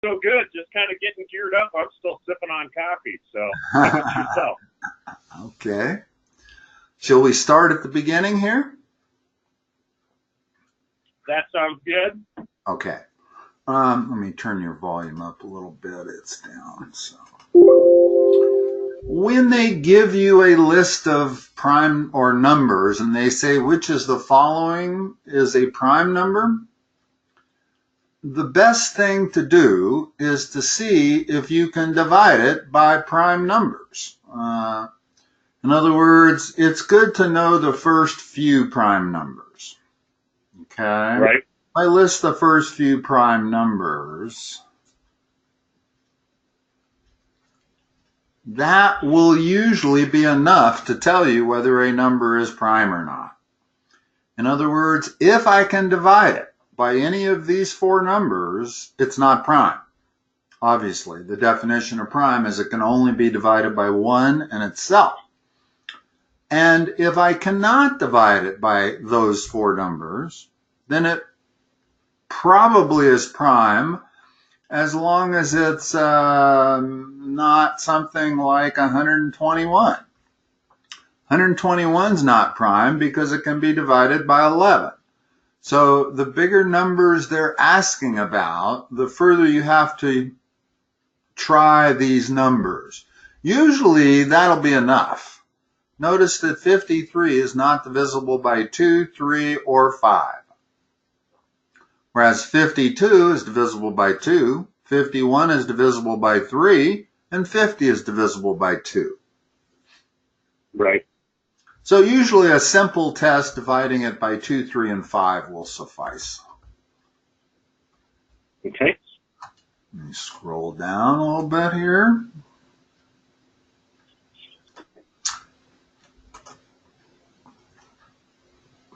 so good. Just kind of getting geared up. I'm still sipping on coffee, so how about yourself? Okay. Shall we start at the beginning here? That sounds good. Okay. Let me turn your volume up a little bit. It's down. So, when they give you a list of prime or numbers and they say which is the following is a prime number, the best thing to do is to see if you can divide it by prime numbers. In other words, it's good to know the first few prime numbers. Okay? Right. I list the first few prime numbers. That will usually be enough to tell you whether a number is prime or not. In other words, if I can divide it by any of these four numbers, it's not prime. Obviously, the definition of prime is it can only be divided by one and itself. And if I cannot divide it by those four numbers, then it probably is prime as long as it's not something like 121. 121 is not prime because it can be divided by 11. So the bigger numbers they're asking about, the further you have to try these numbers. Usually that'll be enough. Notice that 53 is not divisible by 2, 3, or 5. Whereas 52 is divisible by 2, 51 is divisible by 3, and 50 is divisible by 2. Right. So usually a simple test dividing it by 2, 3, and 5 will suffice. Okay. Let me scroll down a little bit here.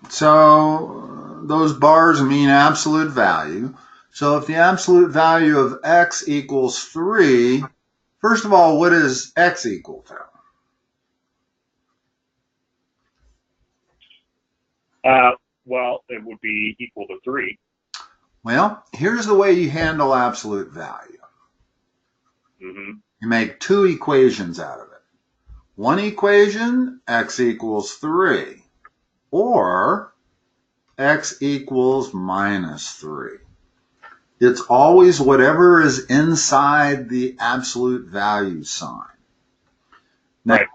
So those bars mean absolute value. So if the absolute value of x equals 3, first of all, what is x equal to? Well, it would be equal to 3. Well, here's the way you handle absolute value. Mm-hmm. You make two equations out of it. One equation, x equals 3, or x equals minus 3. It's always whatever is inside the absolute value sign. Now, right.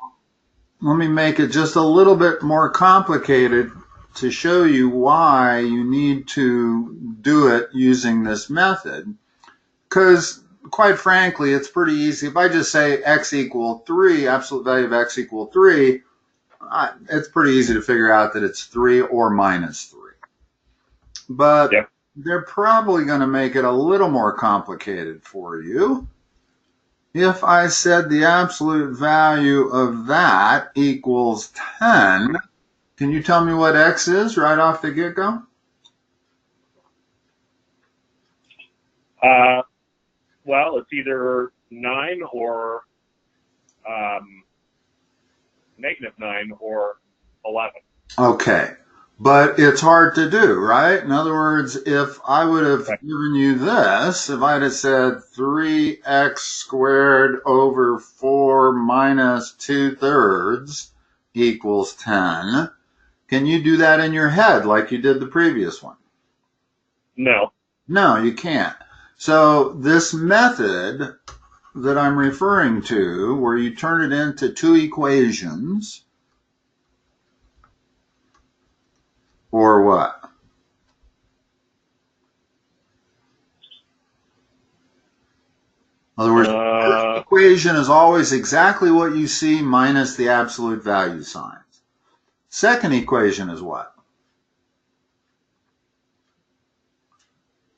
Let me make it just a little bit more complicated to show you why you need to do it using this method. Because, quite frankly, it's pretty easy. If I just say x equal 3, absolute value of x equal 3, it's pretty easy to figure out that it's 3 or minus 3. But yep. They're probably going to make it a little more complicated for you. If I said the absolute value of that equals 10, can you tell me what x is right off the get-go? Well, it's either 9 or negative 9 or 11. Okay, but it's hard to do, right? In other words, if I would have given you this, if I'd have said 3x squared over 4 minus 2/3 equals 10, can you do that in your head like you did the previous one? No. No, you can't. So this method that I'm referring to, where you turn it into two equations, or what? In other words, the first equation is always exactly what you see minus the absolute value signs. Second equation is what?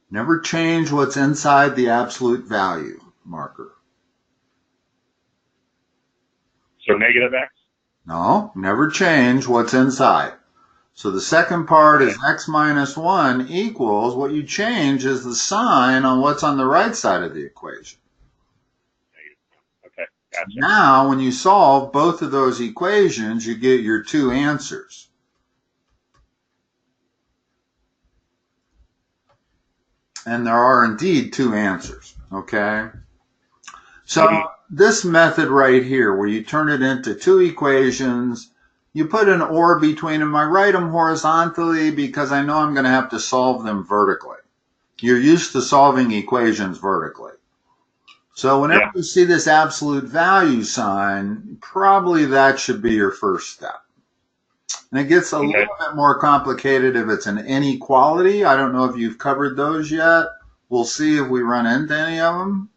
Never change what's inside the absolute value marker. So negative x? No, never change what's inside. So the second part is x minus 1 equals, what you change is the sign on what's on the right side of the equation. Okay, gotcha. Now, when you solve both of those equations, you get your two answers. And there are indeed two answers. Okay? So this method right here, where you turn it into two equations, you put an or between them. I write them horizontally because I know I'm going to have to solve them vertically. You're used to solving equations vertically. So whenever you see this absolute value sign, probably that should be your first step. And it gets a little bit more complicated if it's an inequality. I don't know if you've covered those yet. We'll see if we run into any of them.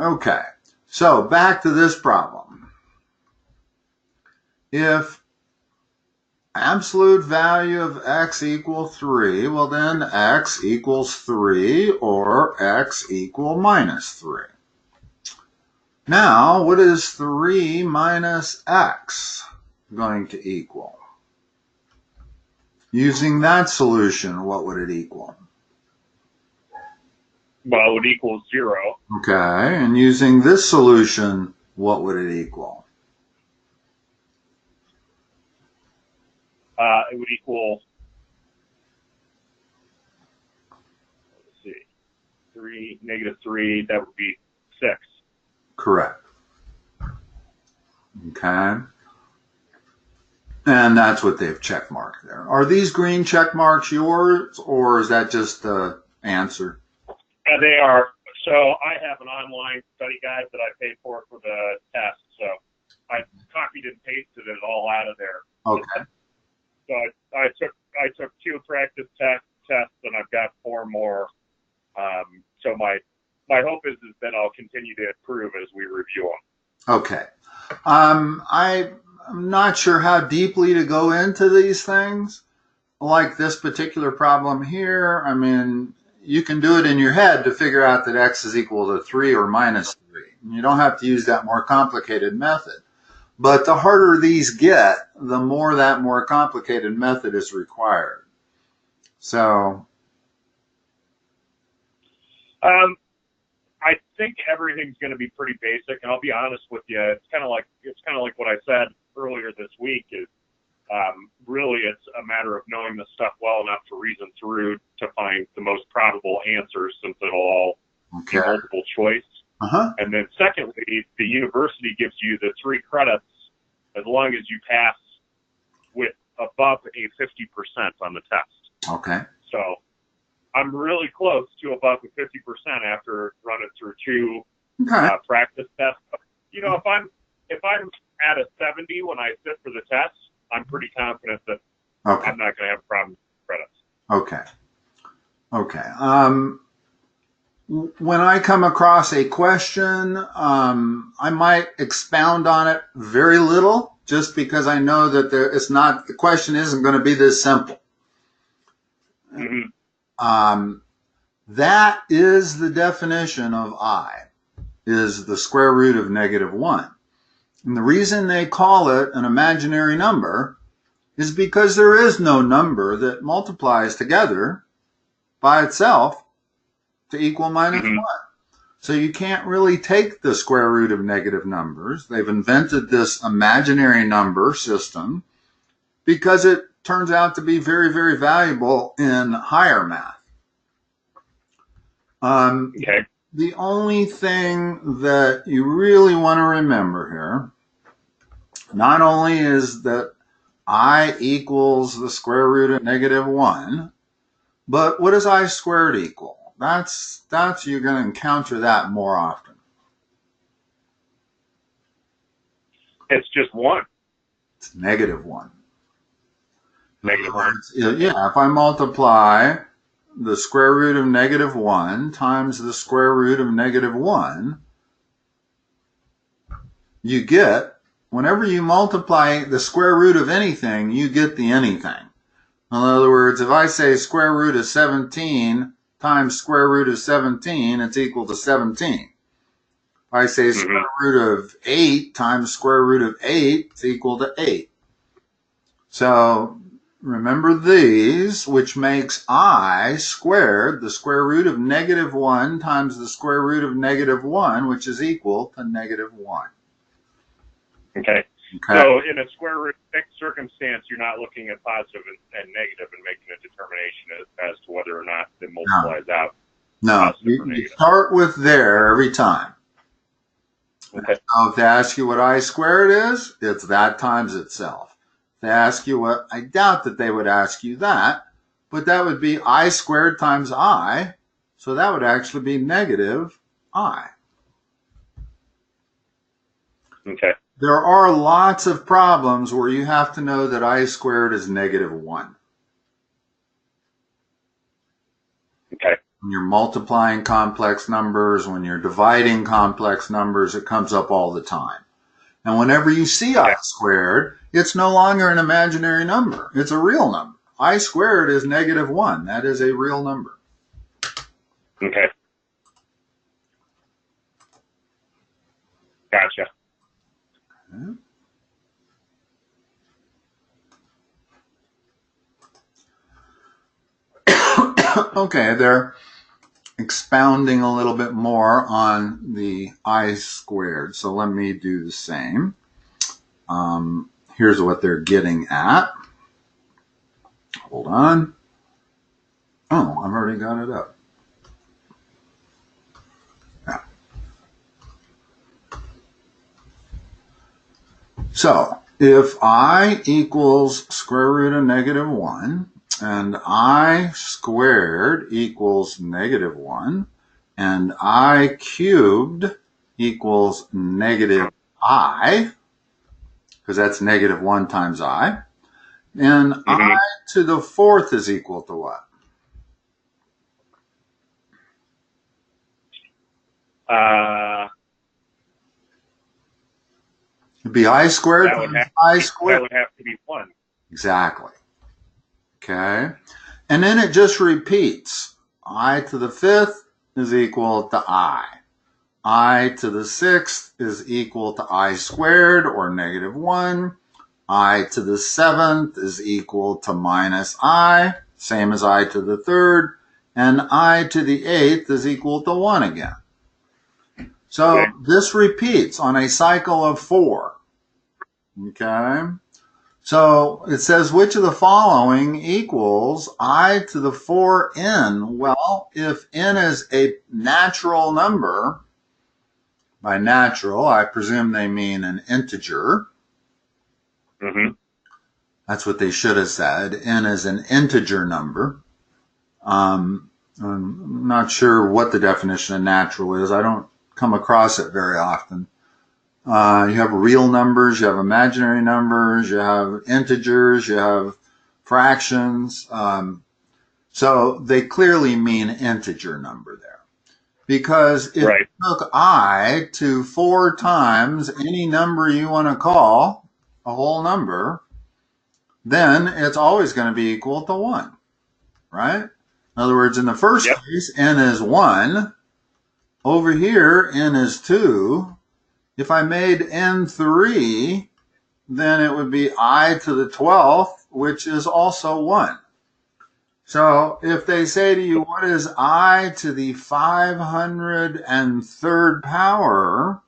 Okay, so back to this problem. If absolute value of x equals 3, well then x equals 3 or x equal minus 3. Now, what is 3 minus x going to equal? Using that solution, what would it equal? Well, it would equal 0. Okay, and using this solution, what would it equal? It would equal, let's see, 3, negative 3, that would be 6. Correct. Okay. And that's what they've check marked there. Are these green check marks yours, or is that just the answer? They are. So I have an online study guide that I paid for the test. So I copied and pasted it all out of there. Okay. So I took 2 practice tests, and I've got 4 more. So my hope is that I'll continue to improve as we review them. Okay. I'm not sure how deeply to go into these things. Like this particular problem here, I mean, you can do it in your head to figure out that x is equal to 3 or minus 3. You don't have to use that more complicated method. But the harder these get, the more that more complicated method is required. So, I think everything's going to be pretty basic, and I'll be honest with you. It's kind of like what I said earlier this week. Is really it's a matter of knowing the stuff well enough to reason through to find the most probable answers, since it'll all be multiple choice. And then secondly, the university gives you the 3 credits as long as you pass with above a 50% on the test. Okay. So I'm really close to above a 50% after running through 2 practice tests. You know, if I'm at a 70 when I sit for the test, I'm pretty confident that I'm not going to have a problem with credits. Okay. Okay. When I come across a question, I might expound on it very little, just because I know that the question isn't going to be this simple. That is the definition of I, is the square root of -1. And the reason they call it an imaginary number is because there is no number that multiplies together by itself to equal -1. So you can't really take the square root of negative numbers. They've invented this imaginary number system because it turns out to be very, very valuable in higher math. The only thing that you really want to remember here, not only is that I equals the square root of -1, but what does I squared equal? That's you're going to encounter that more often. It's just 1. It's -1. -1. Yeah, if I multiply the square root of -1 times the square root of -1, you get, whenever you multiply the square root of anything, you get the anything. In other words, if I say square root of 17 times square root of 17, it's equal to 17. If I say square root of 8 times square root of 8, it's equal to 8. So remember these, which makes I squared the square root of -1 times the square root of -1, which is equal to -1. Okay. So in a square root circumstance, you're not looking at positive and negative and making a determination as to whether or not it multiplies out. No, positive or you negative? start with there every time. Okay. Now, if they ask you what I squared is, it's that times itself. If they ask you what, I doubt that they would ask you that, but that would be I squared times I, so that would actually be negative I. Okay. There are lots of problems where you have to know that I squared is negative 1. Okay. When you're multiplying complex numbers, when you're dividing complex numbers, it comes up all the time. And whenever you see I squared, it's no longer an imaginary number. It's a real number. I squared is negative 1. That is a real number. Okay. Gotcha. Okay, they're expounding a little bit more on the I squared. So let me do the same. Here's what they're getting at. Hold on. Oh, I've already got it up. Yeah. So if I equals square root of negative 1, and I squared equals negative 1, and I cubed equals negative I, because that's negative 1 times I, and I to the fourth is equal to what? It'd be I squared times I squared. That would have to be 1. Exactly. Okay. And then it just repeats. I to the fifth is equal to I. I to the sixth is equal to I squared, or negative 1. I to the seventh is equal to minus I, same as I to the third. And I to the eighth is equal to 1 again. So this repeats on a cycle of 4. Okay. So it says, which of the following equals I to the 4n? Well, if n is a natural number, by natural, I presume they mean an integer. That's what they should have said. N is an integer number. I'm not sure what the definition of natural is. I don't come across it very often. You have real numbers, you have imaginary numbers, you have integers, you have fractions. So they clearly mean integer number there. Because if you took I to 4 times any number you want to call a whole number, then it's always going to be equal to 1, right? In other words, in the first case, n is 1. Over here, n is 2. If I made n 3, then it would be I to the 12th, which is also 1. So if they say to you, what is I to the 503rd power?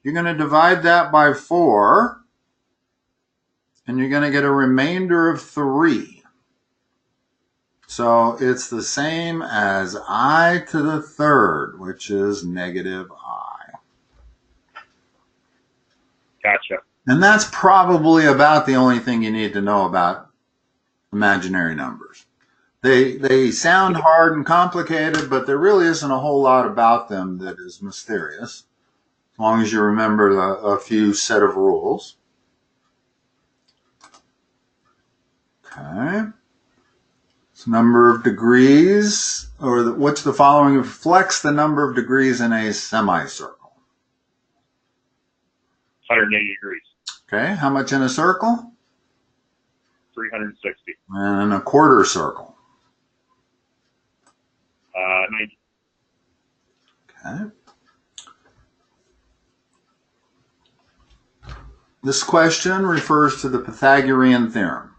You're going to divide that by 4, and you're going to get a remainder of 3. So it's the same as I to the 3rd, which is negative I. Gotcha. And that's probably about the only thing you need to know about imaginary numbers. They sound hard and complicated, but there really isn't a whole lot about them that is mysterious, as long as you remember a few set of rules. Okay. So number of degrees, or which the following reflects the number of degrees in a semicircle? 180 degrees. Okay. How much in a circle? 360. And in a quarter circle? 90. Okay. This question refers to the Pythagorean Theorem.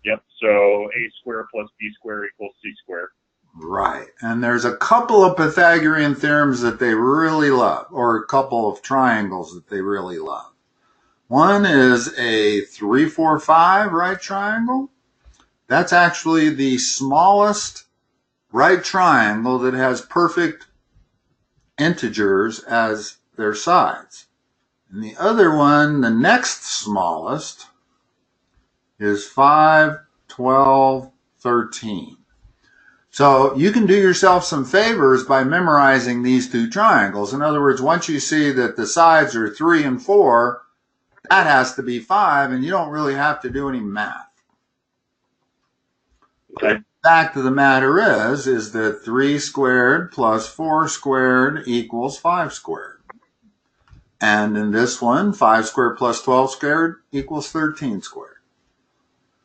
Yep. So a squared plus b squared equals c squared. Right. And there's a couple of Pythagorean theorems that they really love, or a couple of triangles that they really love. One is a 3, 4, 5 right triangle. That's actually the smallest right triangle that has perfect integers as their sides. And the other one, the next smallest, is 5, 12, 13. So you can do yourself some favors by memorizing these two triangles. In other words, once you see that the sides are 3 and 4, that has to be 5, and you don't really have to do any math. Okay. The fact of the matter is that 3 squared plus 4 squared equals 5 squared. And in this one, 5 squared plus 12 squared equals 13 squared.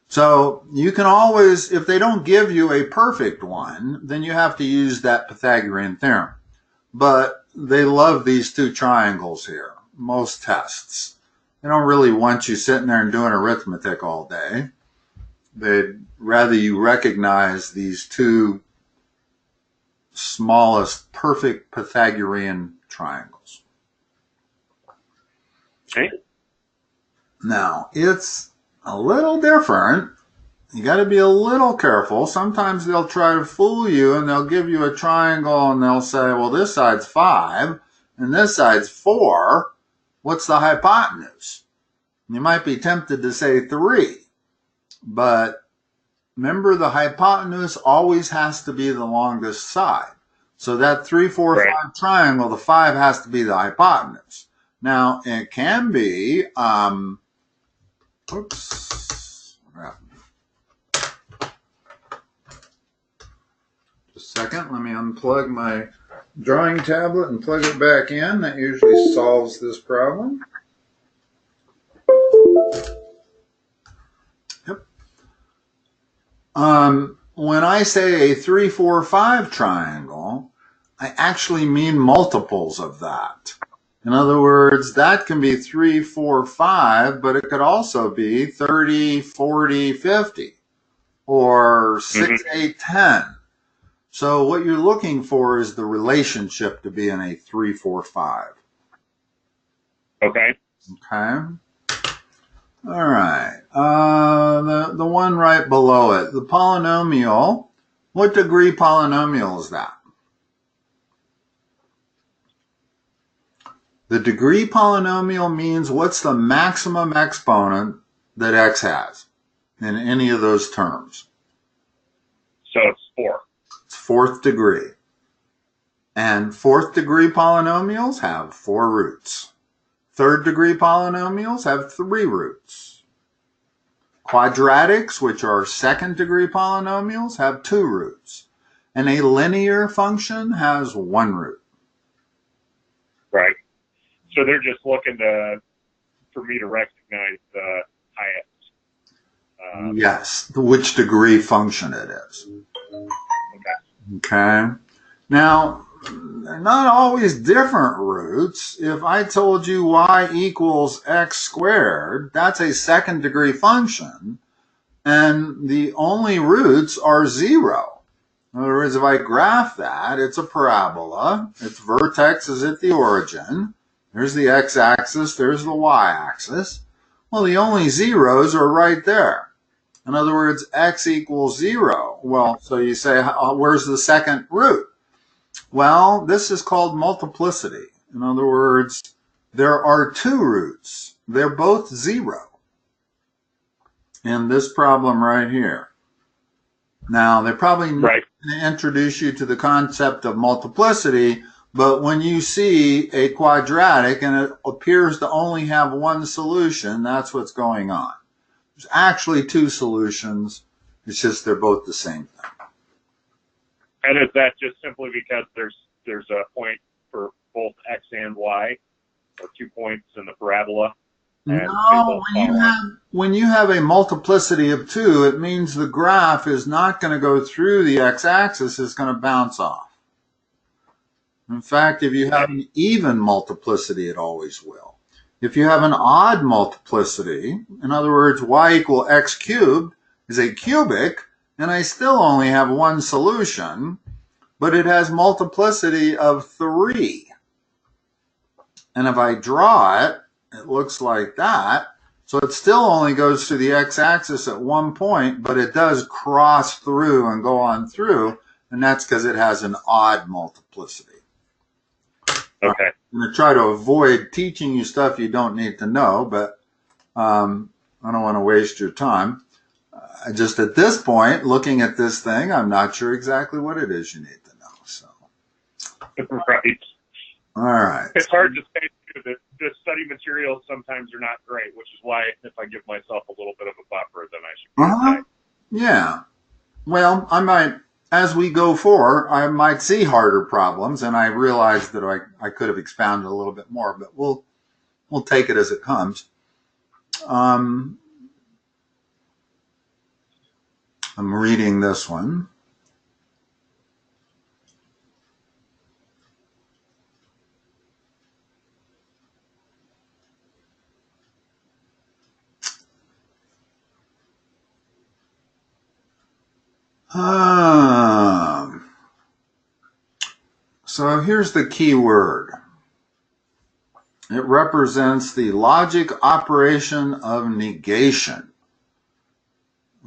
So you can always, if they don't give you a perfect one, then you have to use that Pythagorean theorem. But they love these two triangles here, most tests. They don't really want you sitting there and doing arithmetic all day. They'd rather you recognize these two smallest perfect Pythagorean triangles. Okay. Now, it's a little different. You got to be a little careful. Sometimes they'll try to fool you and they'll give you a triangle and they'll say, well, this side's 5 and this side's 4. What's the hypotenuse? You might be tempted to say 3, but remember the hypotenuse always has to be the longest side. So that 3, 4, Right. 5 triangle, the 5 has to be the hypotenuse. Now, it can be, oops, what happened? Just a second, let me unplug my drawing tablet and plug it back in. That usually solves this problem. Yep. When I say a 3, 4, 5 triangle, I actually mean multiples of that. In other words, that can be 3, 4, 5, but it could also be 30, 40, 50, or 6, 8, 10. So what you're looking for is the relationship to be in a 3, 4, 5. Okay. Okay. All right. The one right below it, the polynomial. What degree polynomial is that? The degree polynomial means what's the maximum exponent that x has in any of those terms. So it's 4. It's 4th degree. And 4th degree polynomials have 4 roots. 3rd degree polynomials have 3 roots. Quadratics, which are 2nd degree polynomials, have 2 roots. And a linear function has 1 root. Right. So they're just looking for me to recognize the highest. Yes, which degree function it is. Okay. Now, they're not always different roots. If I told you y equals x squared, that's a 2nd degree function, and the only roots are 0. In other words, if I graph that, it's a parabola. Its vertex is at the origin. There's the x-axis, there's the y-axis. Well, the only zeros are right there. In other words, x equals 0. Well, so you say, where's the second root? Well, this is called multiplicity. In other words, there are 2 roots. They're both 0 in this problem right here. Now, they're probably not going to introduce you to the concept of multiplicity, but when you see a quadratic and it appears to only have one solution, that's what's going on. There's actually 2 solutions. It's just they're both the same thing. And is that just simply because there's a point for both x and y, or 2 points in the parabola? No, when you have a multiplicity of 2, it means the graph is not going to go through the x-axis, it's going to bounce off. In fact, if you have an even multiplicity, it always will. If you have an odd multiplicity, in other words, y equal x cubed is a cubic, and I still only have one solution, but it has multiplicity of 3. And if I draw it, it looks like that. So it still only goes to the x-axis at one point, but it does cross through and go on through. and that's because it has an odd multiplicity. Okay. I'm going to try to avoid teaching you stuff you don't need to know, but I don't want to waste your time. Just at this point, looking at this thing, I'm not sure exactly what it is you need to know. So, Right. All right. It's hard to say too that the study materials sometimes are not great, which is why if I give myself a little bit of a buffer, then I should be okay. Yeah. Well, I might, as we go forward, I might see harder problems, and I realize that I could have expounded a little bit more, but we'll take it as it comes. I'm reading this one. So here's the key word. It represents the logic operation of negation.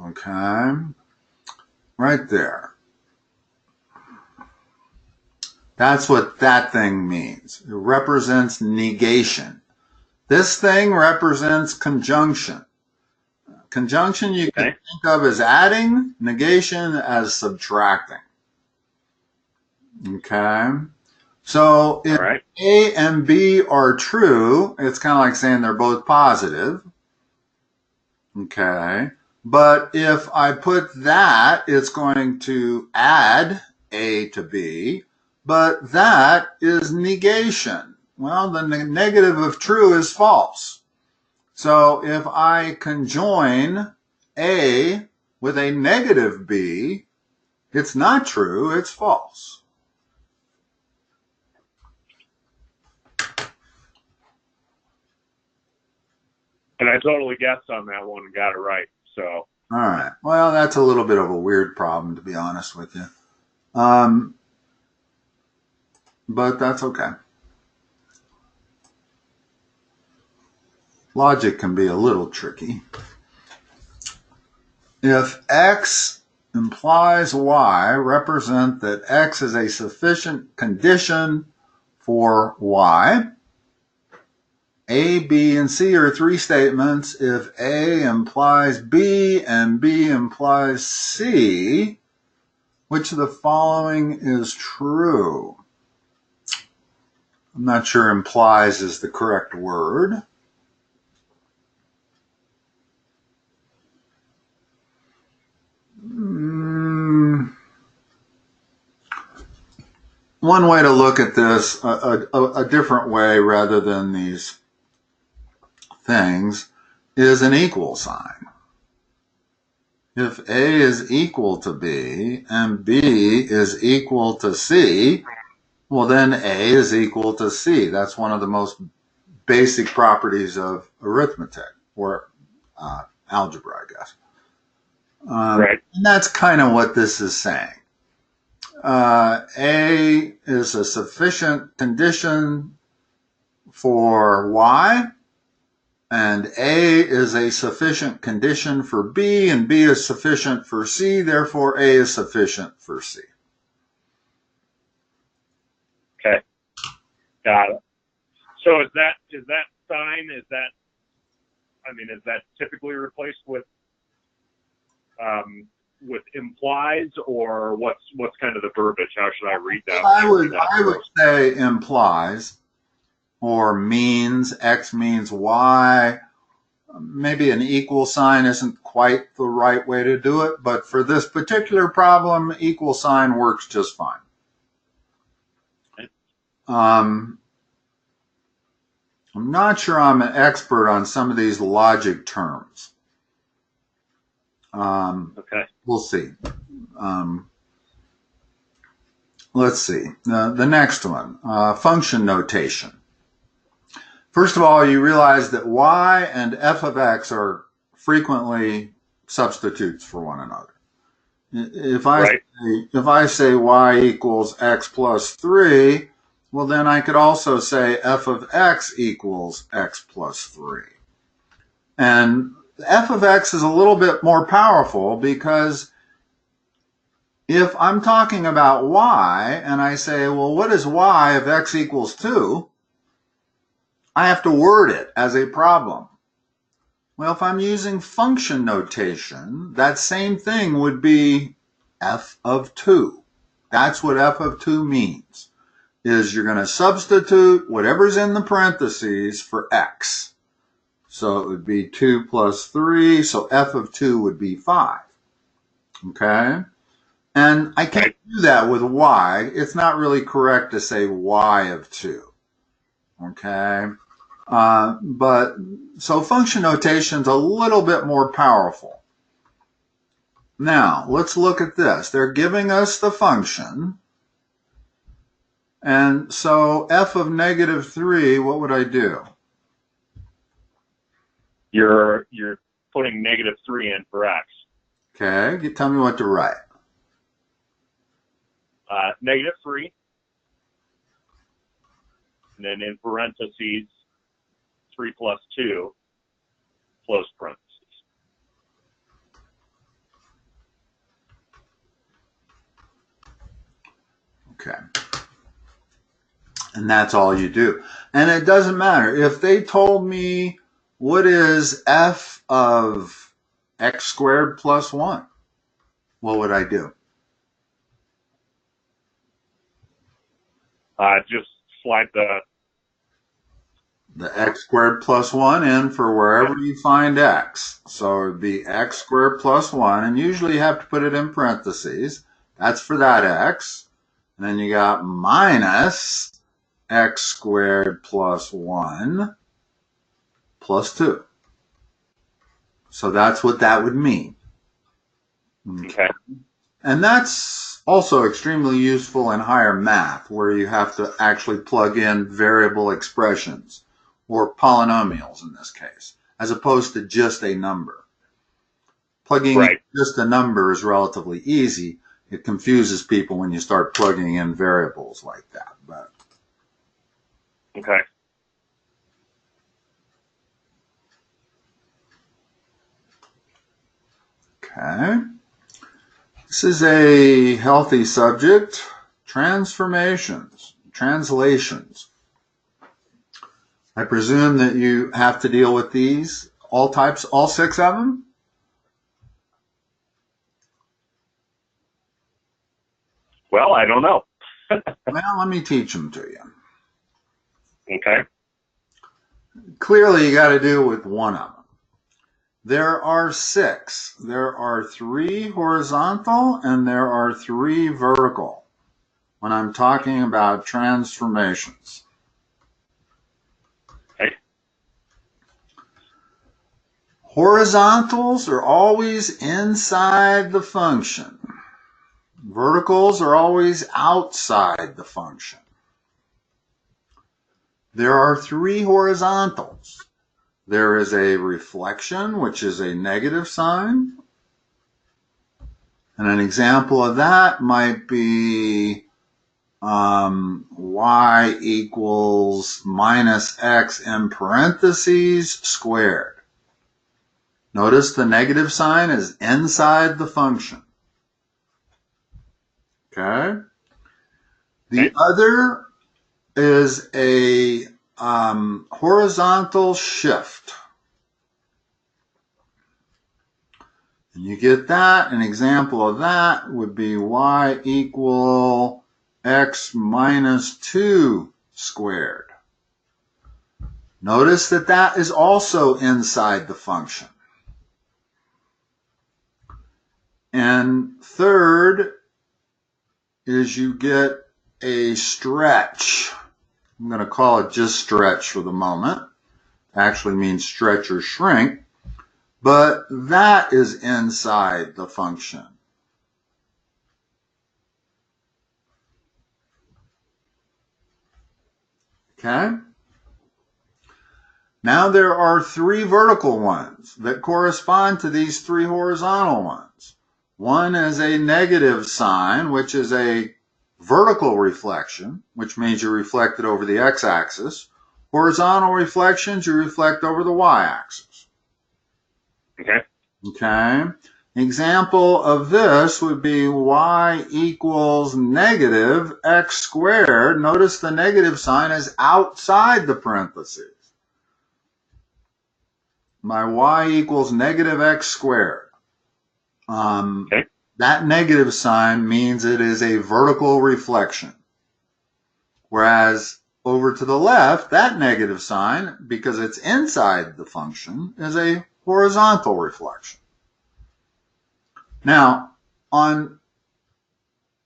Okay, right there. That's what that thing means. It represents negation. This thing represents conjunction. Conjunction you can think of as adding, negation as subtracting. Okay? So if A and B are true, it's kind of like saying they're both positive. Okay? But if I put that, it's going to add A to B, but that is negation. Well, the negative of true is false. So if I conjoin A with a negative B, it's not true, it's false. And I totally guessed on that one and got it right. So. All right. Well, that's a little bit of a weird problem, to be honest with you. But that's okay. Logic can be a little tricky. If X implies Y, represent that X is a sufficient condition for Y. A, B, and C are three statements. If A implies B and B implies C, which of the following is true? I'm not sure implies is the correct word. One way to look at this, a different way rather than these things, is an equal sign. If A is equal to B and B is equal to C, well then A is equal to C. That's one of the most basic properties of arithmetic, or algebra, I guess. Right. And that's kind of what this is saying. A is a sufficient condition for Y, and A is a sufficient condition for B, and B is sufficient for C, therefore A is sufficient for C. Okay. Got it. So is that sign, is that typically replaced with implies, or what's kind of the verbiage? How should I read that? I would say implies, or means. X means Y. Maybe an equal sign isn't quite the right way to do it, but for this particular problem, equal sign works just fine. I'm not sure I'm an expert on some of these logic terms. Okay. We'll see. Let's see. The next one, function notation. First of all, you realize that y and f of x are frequently substitutes for one another. If I say y equals x plus 3, well, then I could also say f of x equals x plus 3. And f of x is a little bit more powerful because If I'm talking about y, and I say, well, what is y if x equals 2? I have to word it as a problem. Well, if I'm using function notation, that same thing would be f of 2. That's what f of 2 means, is you're going to substitute whatever's in the parentheses for x. So it would be 2 plus 3, so f of 2 would be 5. Okay? And I can't do that with y. It's not really correct to say y of 2. Okay? But so function notation's a little bit more powerful. Now, let's look at this. They're giving us the function. And so f of negative 3, what would I do? You're putting negative 3 in for x. Okay, tell me what to write. Negative 3, and then in parentheses, 3 plus 2, close parentheses. Okay. And that's all you do. And it doesn't matter. If they told me what is f of x squared plus 1, what would I do? Just slide the x squared plus 1 in for wherever you find x. So it would be x squared plus 1, and usually you have to put it in parentheses. That's for that x. And then you got minus x squared plus 1 plus 2. So that's what that would mean. Okay. And that's also extremely useful in higher math, where you have to actually plug in variable expressions, or polynomials in this case, as opposed to just a number. Plugging in just a number is relatively easy. It confuses people when you start plugging in variables like that. But okay. Okay. This is a healthy subject. Transformations, translations. I presume that you have to deal with these, all types, all 6 of them? Well, I don't know. Well, let me teach them to you. Okay. Clearly, you got to deal with one of them. There are 6. There are 3 horizontal and there are 3 vertical when I'm talking about transformations. Okay. Horizontals are always inside the function. Verticals are always outside the function. There are 3 horizontals. There is a reflection, which is a negative sign. And an example of that might be y equals minus x in parentheses squared. Notice the negative sign is inside the function. Okay? The other is a horizontal shift. And you get that. An example of that would be y equal x minus 2 squared. Notice that that is also inside the function. And third is you get a stretch. I'm going to call it just stretch for the moment. It actually means stretch or shrink. But that is inside the function. Okay? Now there are 3 vertical ones that correspond to these 3 horizontal ones. One is a negative sign, which is a vertical reflection, which means you reflect it over the x-axis. Horizontal reflections, you reflect over the y-axis. Okay. Okay. Example of this would be y equals negative x squared. Notice the negative sign is outside the parentheses. My y equals negative x squared. Okay. That negative sign means it is a vertical reflection. Whereas over to the left, that negative sign, because it's inside the function, is a horizontal reflection. Now, on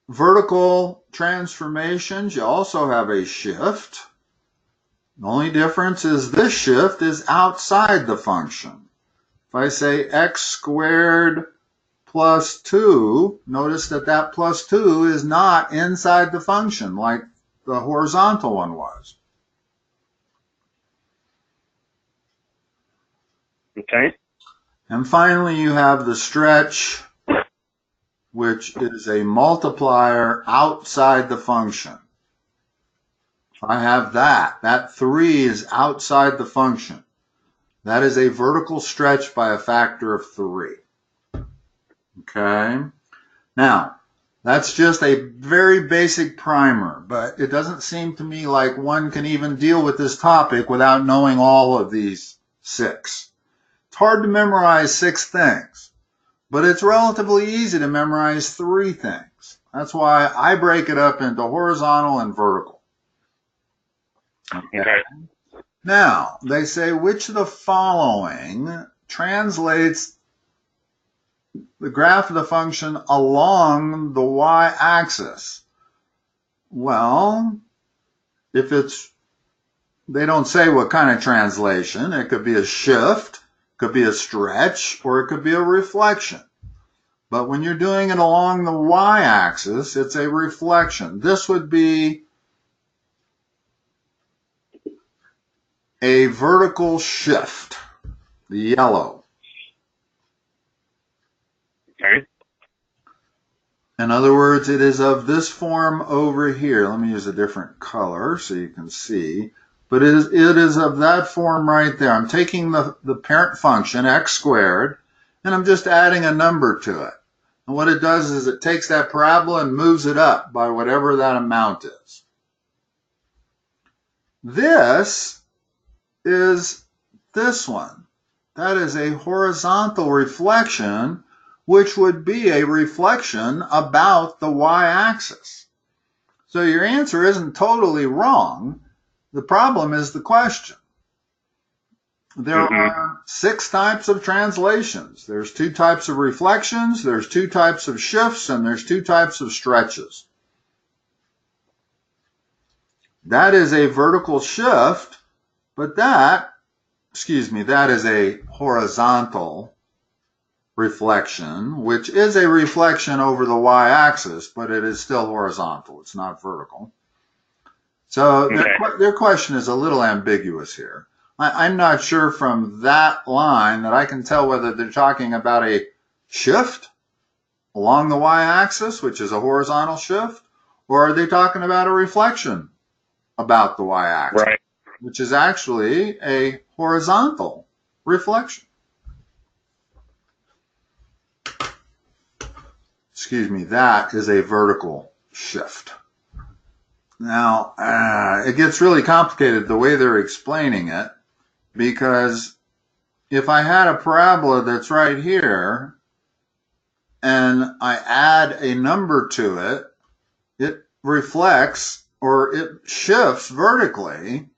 vertical transformations, you also have a shift. The only difference is this shift is outside the function. If I say x squared plus 2, notice that that plus 2 is not inside the function like the horizontal one was. Okay. And finally, you have the stretch, which is a multiplier outside the function. If I have that 3 is outside the function. That is a vertical stretch by a factor of 3. Okay? Now, that's just a very basic primer, but it doesn't seem to me like one can even deal with this topic without knowing all of these 6. It's hard to memorize 6 things, but it's relatively easy to memorize 3 things. That's why I break it up into horizontal and vertical. Okay. Now, they say which of the following translates the graph of the function along the y-axis? Well, if it's, they don't say what kind of translation. It could be a shift, could be a stretch, or it could be a reflection. But when you're doing it along the y-axis, it's a reflection. This would be a vertical shift, the yellow. Okay. In other words, it is of this form over here. Let me use a different color so you can see. But it is of that form right there. I'm taking the parent function, x squared, and I'm just adding a number to it. And what it does is it takes that parabola and moves it up by whatever that amount is. This is this one. That is a horizontal reflection, which would be a reflection about the y-axis. So your answer isn't totally wrong. The problem is the question. There are 6 types of translations. There's 2 types of reflections, there's 2 types of shifts, and there's 2 types of stretches. That is a vertical shift, but that is a horizontal reflection, which is a reflection over the y-axis, but it is still horizontal. It's not vertical. So their question is a little ambiguous here. I'm not sure from that line that I can tell whether they're talking about a shift along the y-axis, which is a horizontal shift, or are they talking about a reflection about the y-axis, right, which is actually a horizontal reflection. That is a vertical shift. Now, it gets really complicated the way they're explaining it, because if I had a parabola that's right here, and I add a number to it, it reflects or it shifts vertically,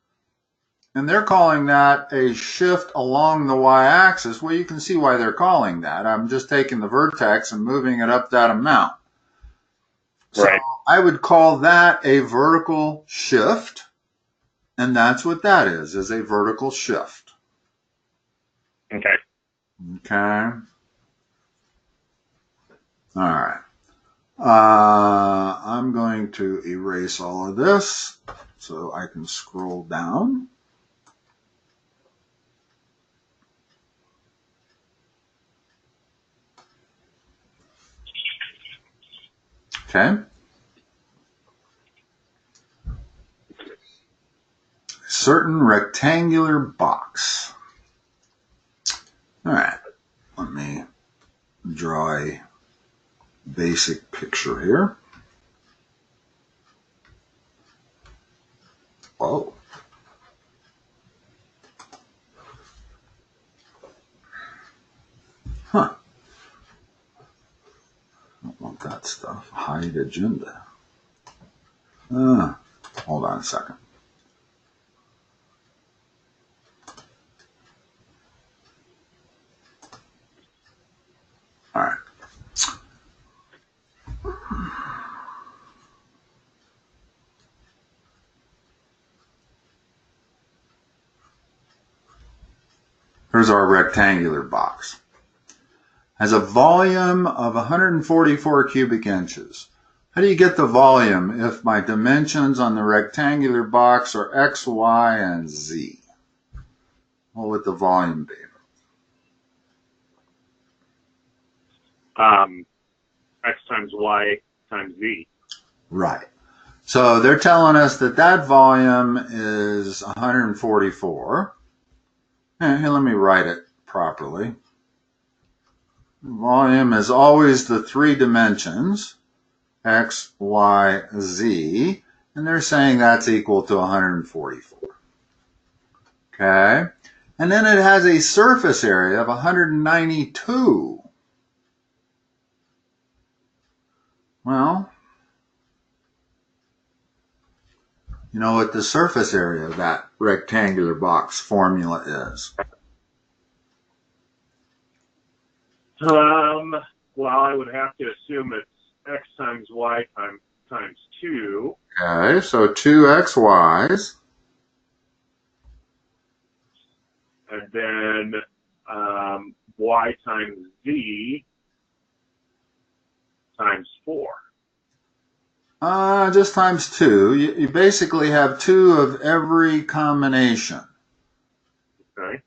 and they're calling that a shift along the y-axis. Well, you can see why they're calling that. I'm just taking the vertex and moving it up that amount. So right. I would call that a vertical shift, and that's what that is a vertical shift. Okay. Okay. All right. I'm going to erase all of this so I can scroll down. Okay. Certain rectangular box. All right. Let me draw a basic picture here. Whoa. Huh. Don't want that stuff. Hide agenda. Hold on a second. All right. Here's our rectangular box. Has a volume of 144 cubic inches. How do you get the volume if my dimensions on the rectangular box are x, y, and z? What would the volume be? X times y times z. Right. So they're telling us that that volume is 144. Here, let me write it properly. Volume is always the three dimensions, x, y, z, and they're saying that's equal to 144. Okay? And then it has a surface area of 192. Well, you know what the surface area of that rectangular box formula is? Well, I would have to assume it's x times y times 2. Okay, so 2xy's. And then y times z times 4. Just times 2. You basically have 2 of every combination. Okay.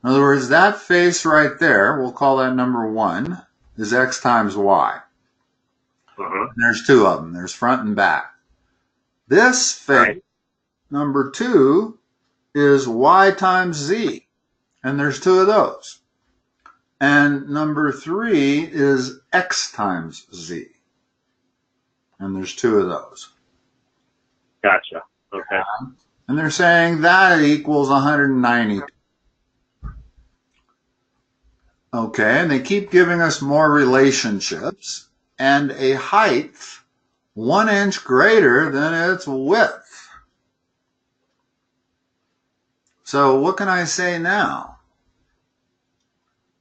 In other words, that face right there, we'll call that number 1, is x times y. There's 2 of them. There's front and back. This face, right, number 2, is y times z. And there's 2 of those. And number 3 is x times z. And there's 2 of those. Gotcha. Okay. And they're saying that equals 190. Okay, and they keep giving us more relationships and a height 1 inch greater than its width. So what can I say now?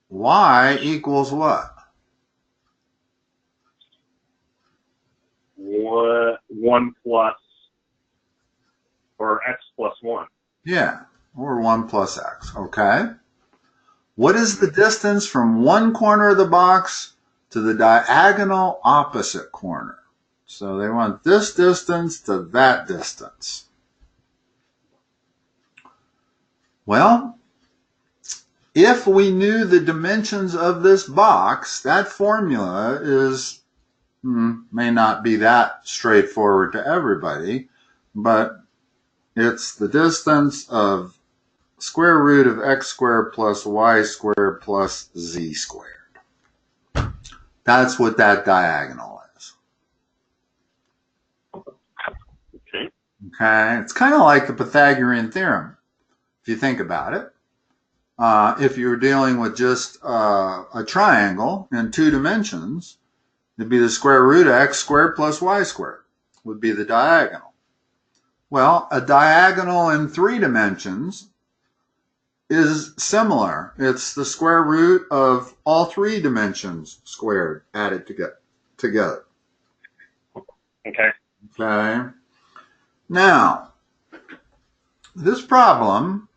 Y equals what? 1 plus, or x plus 1. Yeah, or 1 plus x, okay? What is the distance from one corner of the box to the diagonal opposite corner? So they want this distance to that distance. Well, if we knew the dimensions of this box, that formula is, may not be that straightforward to everybody, but it's the distance of square root of x squared plus y squared plus z squared. That's what that diagonal is. Okay. Okay. It's kind of like the Pythagorean Theorem, if you think about it. If you were dealing with just a triangle in 2 dimensions, it'd be the square root of x squared plus y squared would be the diagonal. Well, a diagonal in 3 dimensions is similar. It's the square root of all 3 dimensions squared added together. Okay. Okay. Now, this problem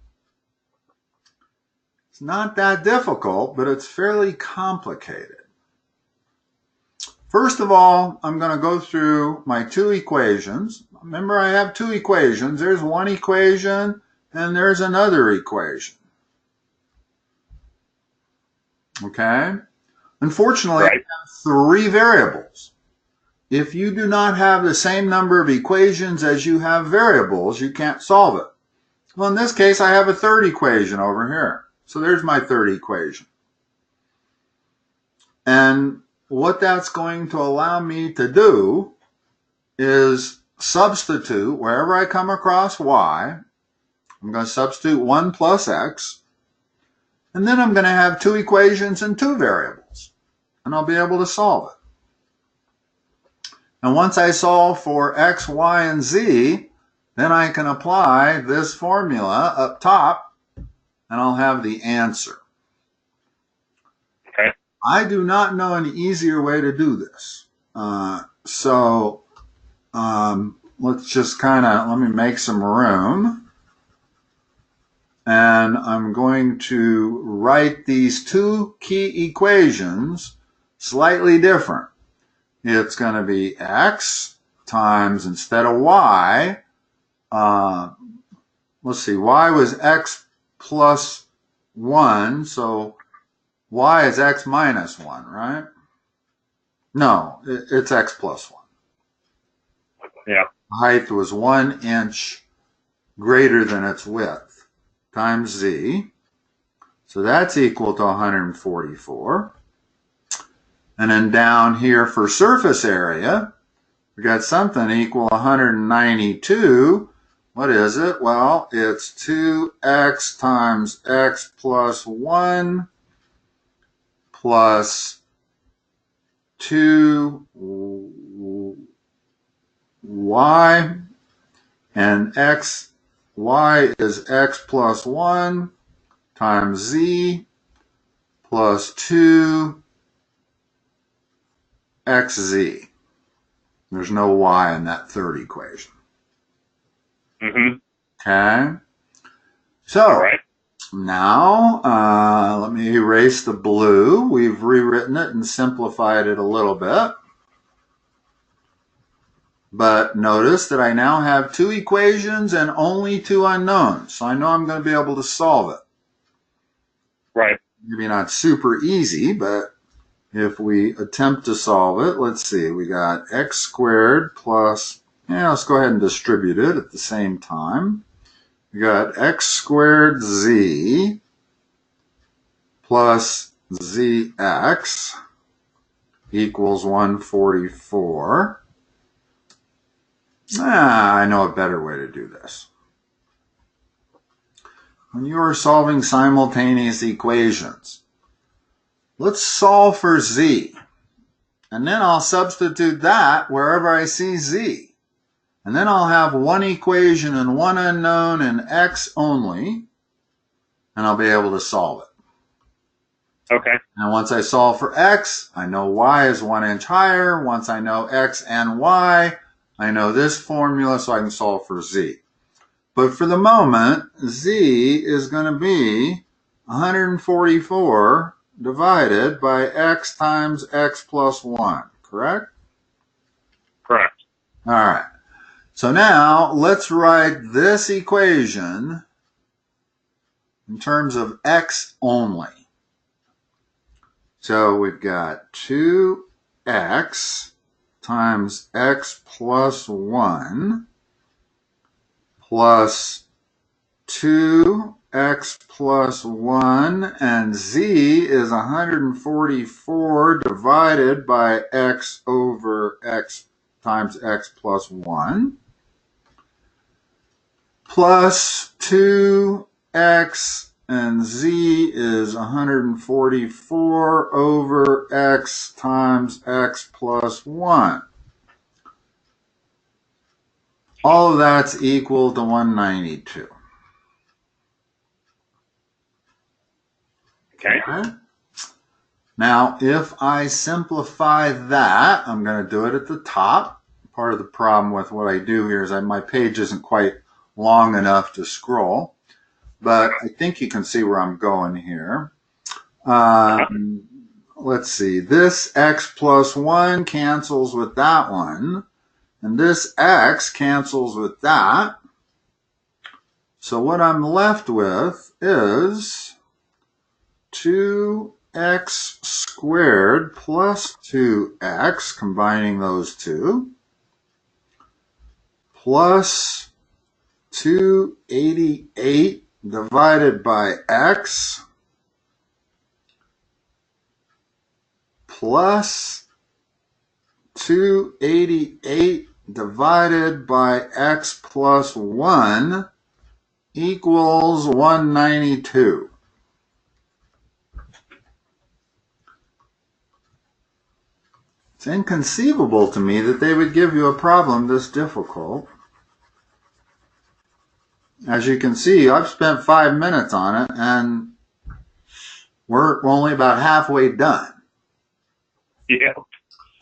is not that difficult, but it's fairly complicated. First of all, I'm going to go through my 2 equations. Remember, I have 2 equations. There's one equation and there's another equation. Okay? Unfortunately, I have 3 variables. If you do not have the same number of equations as you have variables, you can't solve it. Well, in this case, I have a third equation over here. So there's my third equation. And what that's going to allow me to do is substitute wherever I come across y. I'm going to substitute 1 plus x. And then I'm going to have two equations and two variables. And I'll be able to solve it. And once I solve for x, y, and z, then I can apply this formula up top, and I'll have the answer. Okay. I do not know an easier way to do this. Let's just let me make some room. And I'm going to write these two key equations slightly different. It's going to be x times, instead of y, let's see, y was x plus 1, so y is x minus 1, right? No, it's x plus 1. Yeah. Height was 1 inch greater than its width times z. So that's equal to 144. And then down here for surface area, we got something equal 192. What is it? Well, it's 2x times x plus 1 plus 2y, and y is x plus 1 times z plus 2xz. There's no y in that third equation. Mm-hmm. Okay. So, all right. Now, let me erase the blue. We've rewritten it and simplified it a little bit. But notice that I now have two equations and only two unknowns. So I know I'm going to be able to solve it. Right. Maybe not super easy, but if we attempt to solve it, let's see. We got x squared plus, let's go ahead and distribute it at the same time. We got x squared z plus zx equals 144. I know a better way to do this. When you are solving simultaneous equations, let's solve for z. And then I'll substitute that wherever I see z. And then I'll have one equation and one unknown and x only, and I'll be able to solve it. Okay. And once I solve for x, I know y is 1 inch higher. Once I know x and y, I know this formula, so I can solve for z. But for the moment, z is going to be 144 divided by x times x plus 1, correct? Correct. All right. So now let's write this equation in terms of x only. So we've got 2x times x plus 1 plus 2x plus 1, and z is 144 divided by x over x times x plus 1 plus 2x, and z is 144 over x times x plus 1. All of that's equal to 192. Okay. Now, if I simplify that, I'm going to do it at the top. Part of the problem with what I do here is my page isn't quite long enough to scroll, but I think you can see where I'm going here. Let's see. This x plus 1 cancels with that one, and this x cancels with that. So what I'm left with is 2x squared plus 2x, combining those two, plus 288 divided by x plus 288 divided by x plus 1 equals 192. It's inconceivable to me that they would give you a problem this difficult. As you can see, I've spent 5 minutes on it, and we're only about halfway done. Yeah.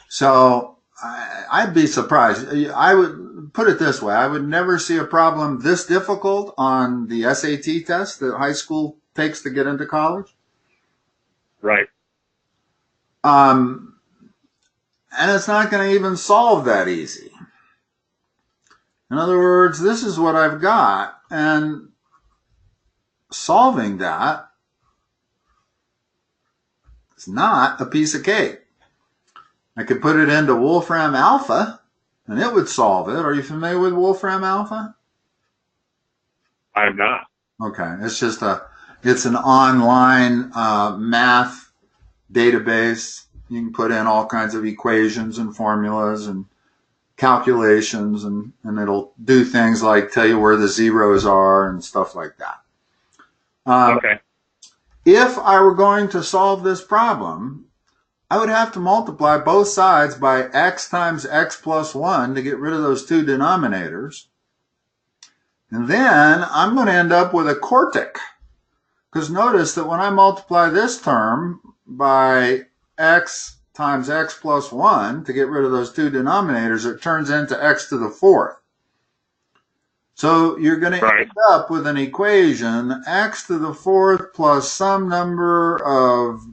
So I'd be surprised. I would put it this way. I would never see a problem this difficult on the SAT test that high school takes to get into college. Right. And it's not going to even solve that easy. In other words, this is what I've got, and solving that is not a piece of cake. I could put it into Wolfram Alpha, and it would solve it. Are you familiar with Wolfram Alpha? I'm not. Okay, it's an online math database. You can put in all kinds of equations and formulas and calculations, and it'll do things like tell you where the zeros are and stuff like that. Okay. If I were going to solve this problem, I would have to multiply both sides by x times x plus 1 to get rid of those two denominators. And then I'm going to end up with a quartic. Because notice that when I multiply this term by x times x plus 1 to get rid of those two denominators, it turns into x to the fourth. So you're going to end up with an equation, x to the fourth plus some number of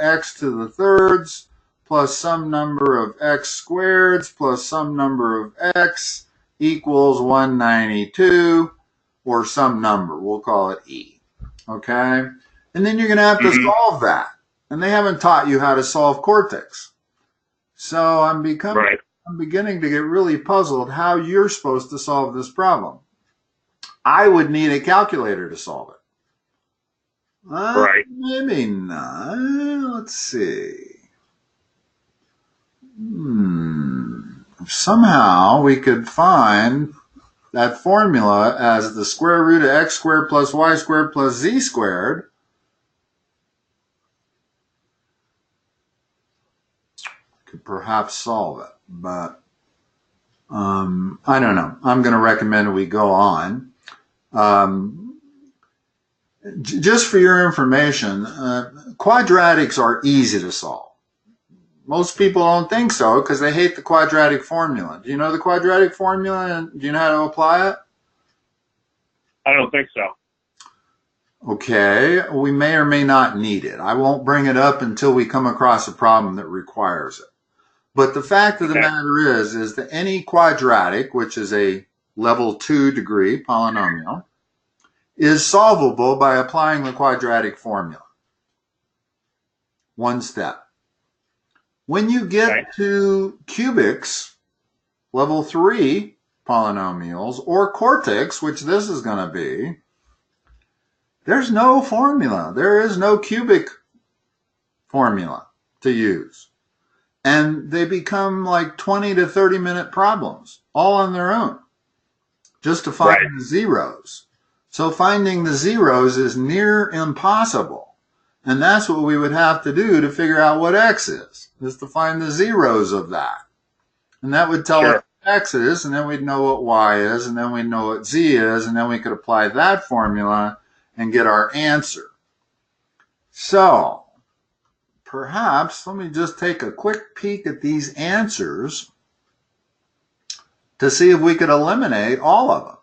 x to the thirds plus some number of x squareds plus some number of x equals 192, or some number. We'll call it e. Okay? And then you're going to have to solve that. And they haven't taught you how to solve quartics. So I'm beginning to get really puzzled how you're supposed to solve this problem. I would need a calculator to solve it. Maybe not. Let's see. Somehow we could find that formula as the square root of x squared plus y squared plus z squared. Could perhaps solve it, but I don't know. I'm going to recommend we go on. Just for your information, quadratics are easy to solve. Most people don't think so because they hate the quadratic formula. Do you know the quadratic formula, and do you know how to apply it? I don't think so. Okay, we may or may not need it. I won't bring it up until we come across a problem that requires it. But the fact of the matter is that any quadratic, which is a level 2 degree polynomial, is solvable by applying the quadratic formula. One step. When you get to cubics, level 3 polynomials, or quartics, which this is going to be, there's no formula. There is no cubic formula to use. And they become like 20 to 30 minute problems, all on their own, just to find the zeros. So finding the zeros is near impossible. And that's what we would have to do to figure out what x is to find the zeros of that. And that would tell us what x is, and then we'd know what y is, and then we'd know what z is, and then we could apply that formula and get our answer. So perhaps let me just take a quick peek at these answers to see if we could eliminate all of them.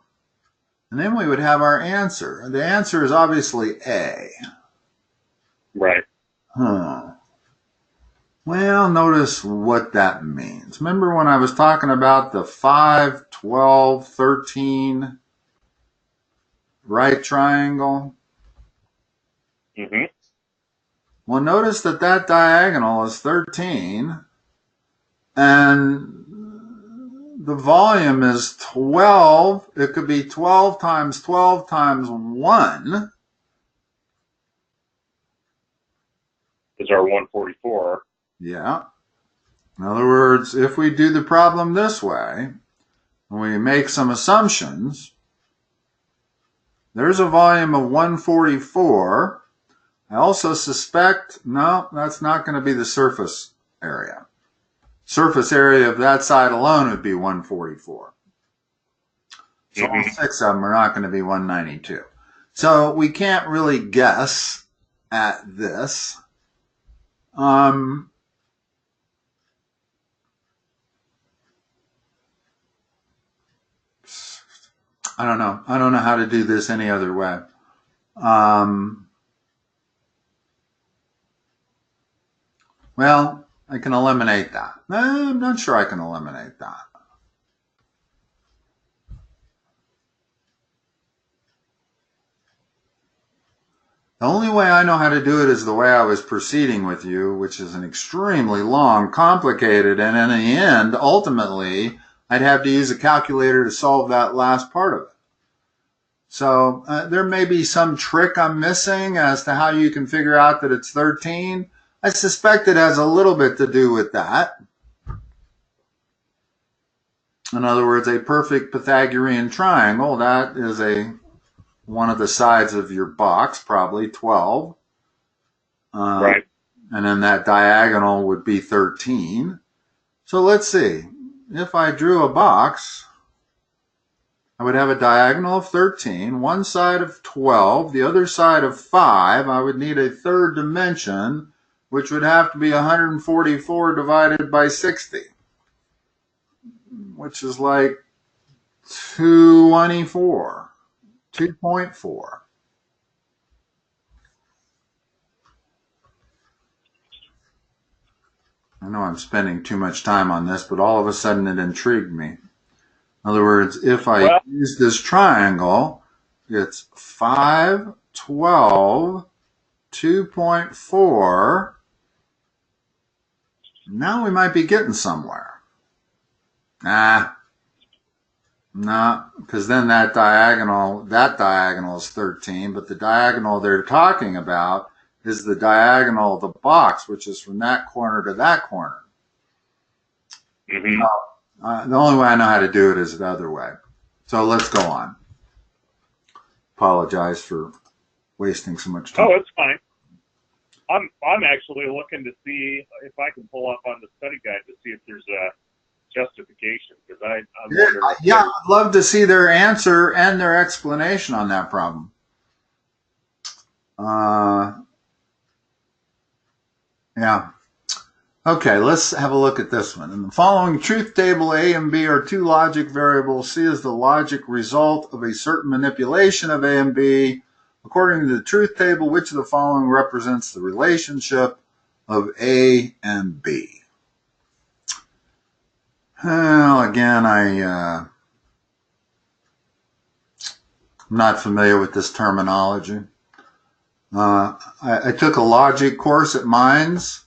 And then we would have our answer. The answer is obviously A. Right. Well, notice what that means. Remember when I was talking about the 5, 12, 13 right triangle? Mm-hmm. Well, notice that that diagonal is 13, and the volume is 12. It could be 12 times 12 times 1. Is our 144. Yeah. In other words, if we do the problem this way, and we make some assumptions, there's a volume of 144. I also suspect, no, that's not going to be the surface area. Surface area of that side alone would be 144. So all 6 of them are not going to be 192. So we can't really guess at this. I don't know. I don't know how to do this any other way. Well, I can eliminate that. I'm not sure I can eliminate that. The only way I know how to do it is the way I was proceeding with you, which is an extremely long, complicated, and in the end, ultimately, I'd have to use a calculator to solve that last part of it. So there may be some trick I'm missing as to how you can figure out that it's 13. I suspect it has a little bit to do with that. In other words, a perfect Pythagorean triangle, that is one of the sides of your box, probably 12. Right. And then that diagonal would be 13. So let's see. If I drew a box, I would have a diagonal of 13, one side of 12, the other side of 5. I would need a third dimension, which would have to be 144 divided by 60, which is like 224, 2.4. I know I'm spending too much time on this, but all of a sudden it intrigued me. In other words, if I use this triangle, it's 5, 12, 2.4. Now we might be getting somewhere. No, because then that diagonal is 13, but the diagonal they're talking about is the diagonal of the box, which is from that corner to that corner. Mm-hmm. The only way I know how to do it is the other way. So let's go on. Apologize for wasting so much time. Oh, it's fine. I'm actually looking to see if I can pull up on the study guide to see if there's a justification, because I'm wondering. Yeah, I'd love to see their answer and their explanation on that problem. Yeah. Okay, let's have a look at this one. In the following truth table, A and B are two logic variables. C is the logic result of a certain manipulation of A and B. According to the truth table, which of the following represents the relationship of A and B? Well, again, I'm not familiar with this terminology. I took a logic course at Mines.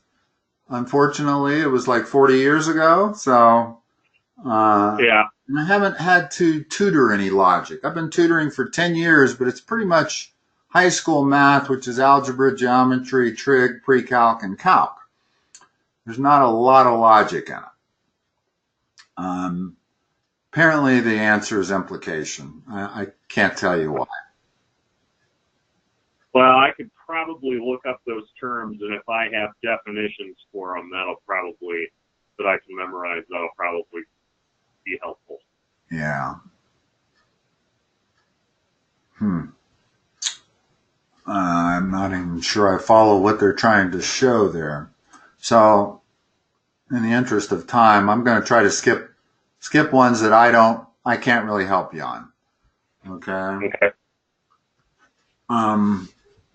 Unfortunately, it was like 40 years ago, so yeah. And I haven't had to tutor any logic. I've been tutoring for 10 years, but it's pretty much high school math, which is algebra, geometry, trig, pre-calc, and calc. There's not a lot of logic in it. Apparently, the answer is implication. I can't tell you why. Well, I could probably look up those terms, and if I have definitions for them, that I can memorize, that'll probably be helpful. Yeah. I'm not even sure I follow what they're trying to show there. So, in the interest of time, I'm going to try to skip ones that I can't really help you on. Okay.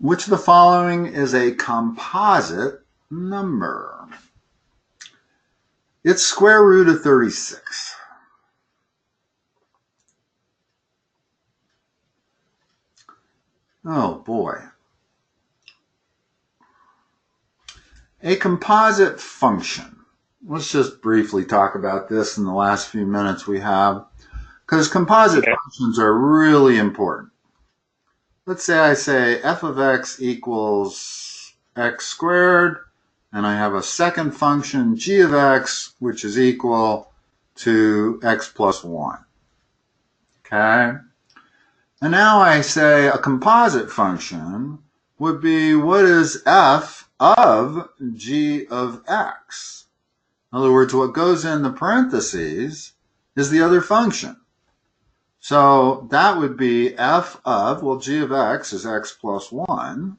Which of the following is a composite number? It's square root of 36. Oh boy. A composite function let's just briefly talk about this in the last few minutes we have, because composite functions are really important. Let's say I say f of x equals x squared, and I have a second function, g of x, which is equal to x plus 1. Okay? And now I say a composite function would be, what is f of g of x? In other words, what goes in the parentheses is the other function. So that would be f of, well, g of x is x plus 1.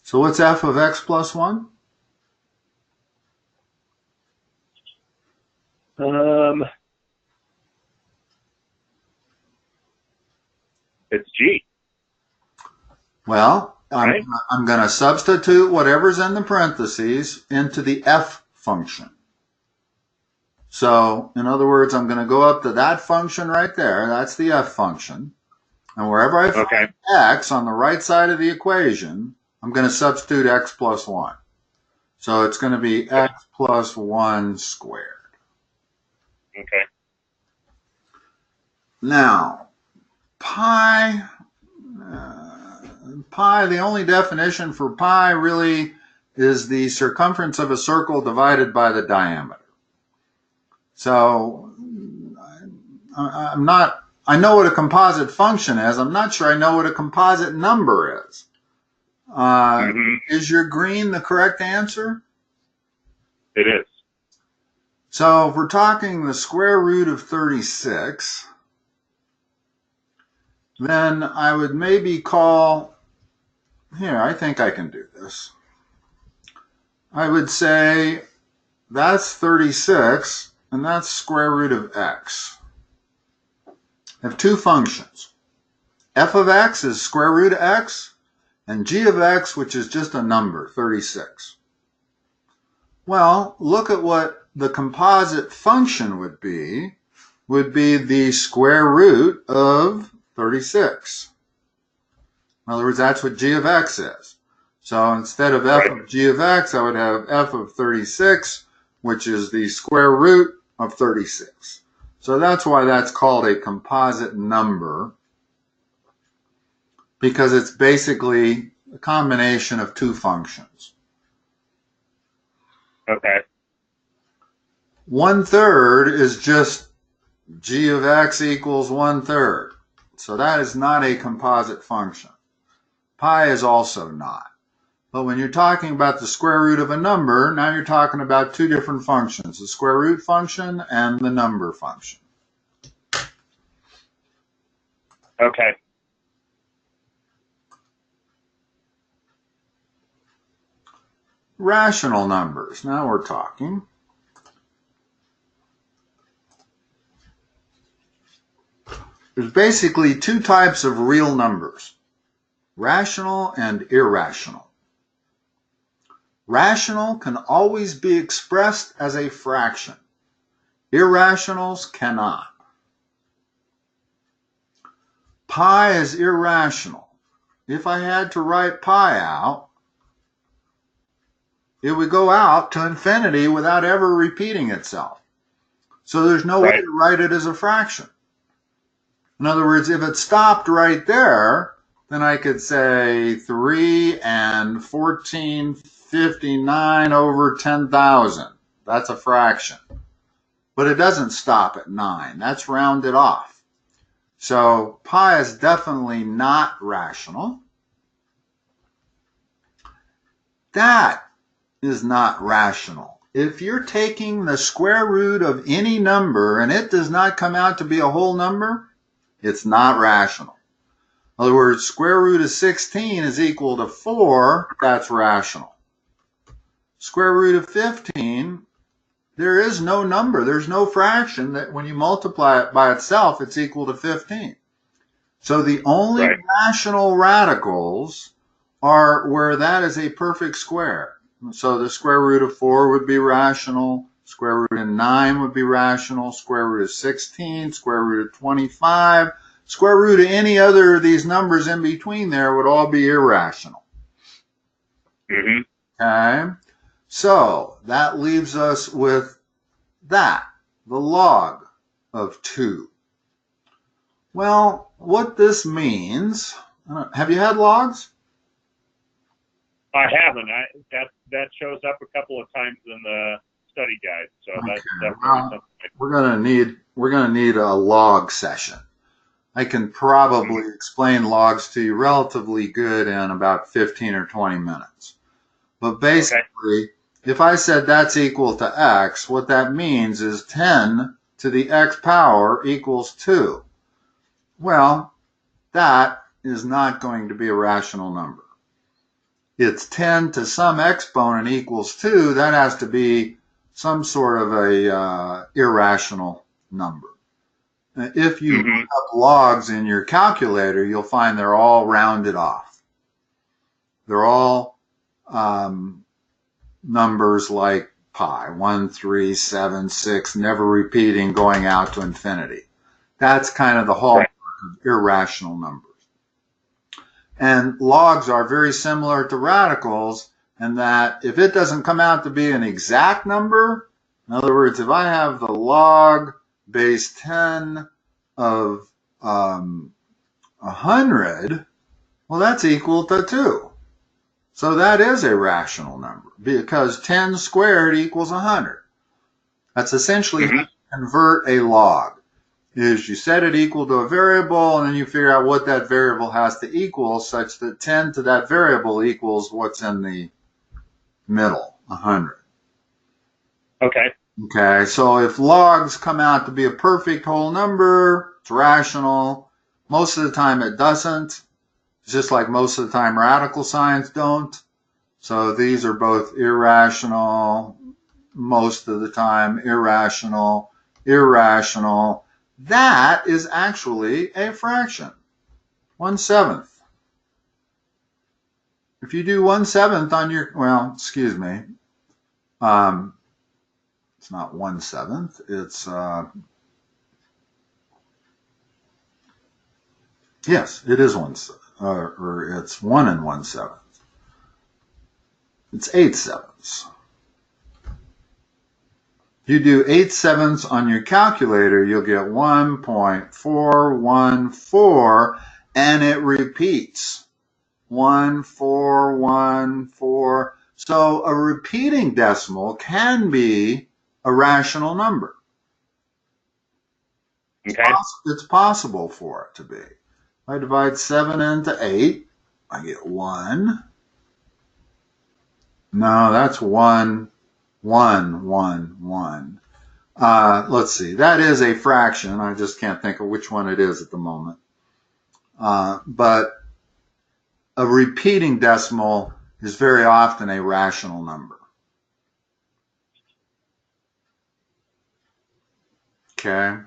So what's f of x plus 1? It's g. Well, I'm going to substitute whatever's in the parentheses into the f function. So, in other words, I'm going to go up to that function right there. That's the f function. And wherever I find x on the right side of the equation, I'm going to substitute x plus 1. So it's going to be x plus 1 squared. Okay. Now, pi, the only definition for pi really is the circumference of a circle divided by the diameter. So I know what a composite function is. I'm not sure I know what a composite number is. Is your green the correct answer? It is. So if we're talking the square root of 36, then I would maybe call, here, I think I can do this. I would say that's 36, and that's square root of x. I have two functions. F of x is square root of x, and g of x, which is just a number, 36. Well, look at what the composite function would be the square root of 36. In other words, that's what g of x is. So instead of f of g of x, I would have f of 36, which is the square root of 36. So that's why that's called a composite number, because it's basically a combination of two functions. Okay. 1/3 is just g of x equals 1/3. So that is not a composite function. Pi is also not. But when you're talking about the square root of a number, now you're talking about two different functions, the square root function and the number function. Okay. Rational numbers. Now we're talking. There's basically two types of real numbers, rational and irrational. Rational can always be expressed as a fraction. Irrationals cannot. Pi is irrational. If I had to write pi out, it would go out to infinity without ever repeating itself. So there's no way to write it as a fraction. In other words, if it stopped right there, then I could say 3 and 1459 over 10,000. That's a fraction. But it doesn't stop at 9. That's rounded off. So pi is definitely not rational. That is not rational. If you're taking the square root of any number and it does not come out to be a whole number, it's not rational. In other words, square root of 16 is equal to 4, that's rational. Square root of 15, there is no number, there's no fraction that when you multiply it by itself, it's equal to 15. So the only rational radicals are where that is a perfect square. So the square root of 4 would be rational, square root of 9 would be rational, square root of 16, square root of 25, square root of any other of these numbers in between there would all be irrational. Okay? So that leaves us with that, the log of 2. Well, what this means, have you had logs? I haven't. That shows up a couple of times in the study guide, so Okay. that's definitely something. We're gonna need a log session. I can probably explain logs to you relatively good in about 15 or 20 minutes. But basically, if I said that's equal to x, what that means is 10 to the x power equals 2. Well, that is not going to be a rational number. It's 10 to some exponent equals 2. That has to be some sort of a irrational number. If you look up logs in your calculator, you'll find they're all rounded off. They're all numbers like pi, 1, 3, 7, 6, never repeating, going out to infinity. That's kind of the hallmark of irrational numbers. And logs are very similar to radicals in that if it doesn't come out to be an exact number, in other words, if I have the log base 10 of 100, well, that's equal to 2. So that is a rational number because 10 squared equals 100. That's essentially how you convert a log. Is you set it equal to a variable, and then you figure out what that variable has to equal such that 10 to that variable equals what's in the middle, 100. Okay. Okay, so if logs come out to be a perfect whole number, it's rational. Most of the time it doesn't. It's just like most of the time radical signs don't. So these are both irrational, most of the time irrational, irrational. That is actually a fraction, 1/7. If you do 1/7 on your, well, excuse me, it's not 1/7, it's, yes, it is 1/7, or it's 1 1/7. It's 8/7. If you do 8/7 on your calculator, you'll get 1.414, and it repeats. 1414. So a repeating decimal can be a rational number. Okay. It's possible for it to be. If I divide 7 into 8, I get 1. No, that's 1, 1, 1, 1. Let's see. That is a fraction. I just can't think of which one it is at the moment. But a repeating decimal is very often a rational number. Okay.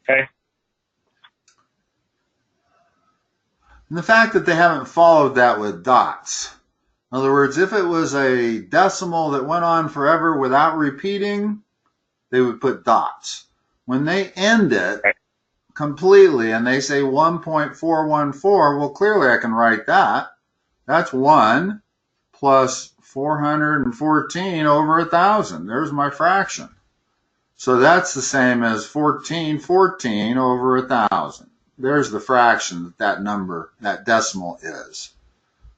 Okay. And the fact that they haven't followed that with dots. In other words, if it was a decimal that went on forever without repeating, they would put dots. When they end it completely and they say 1.414, well, clearly I can write that. That's 1 plus 414 over 1,000. There's my fraction. So that's the same as 1414 over 1,000. There's the fraction that number, that decimal is.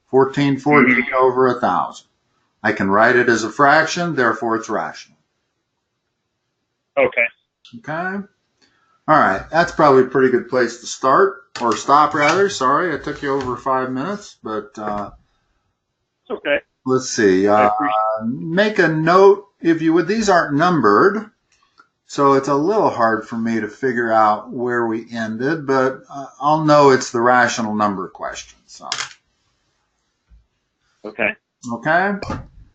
1414 over 1,000. I can write it as a fraction, therefore it's rational. Okay. Okay? All right, that's probably a pretty good place to start, or stop rather. Sorry, I took you over 5 minutes, but It's okay. Let's see. Make a note, if you would. These aren't numbered, so it's a little hard for me to figure out where we ended, but I'll know it's the rational number question. So. Okay. Okay.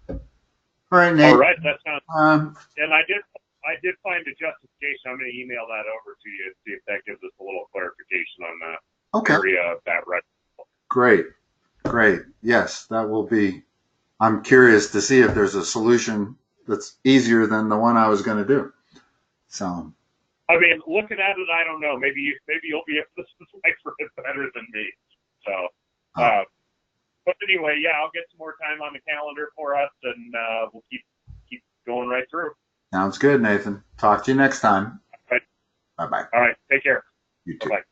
All right, Nate. All right, that sounds. And I did find a justification. I'm going to email that over to you, see if that gives us a little clarification on the area of that right. Great. Yes, that will be. I'm curious to see if there's a solution that's easier than the one I was going to do. So. I mean, looking at it, I don't know. Maybe you'll be able to decipher it better than me. So. But anyway, yeah, I'll get some more time on the calendar for us, and we'll keep going right through. Sounds good, Nathan. Talk to you next time. All right. Bye-bye. All right. Take care. You too. Bye-bye.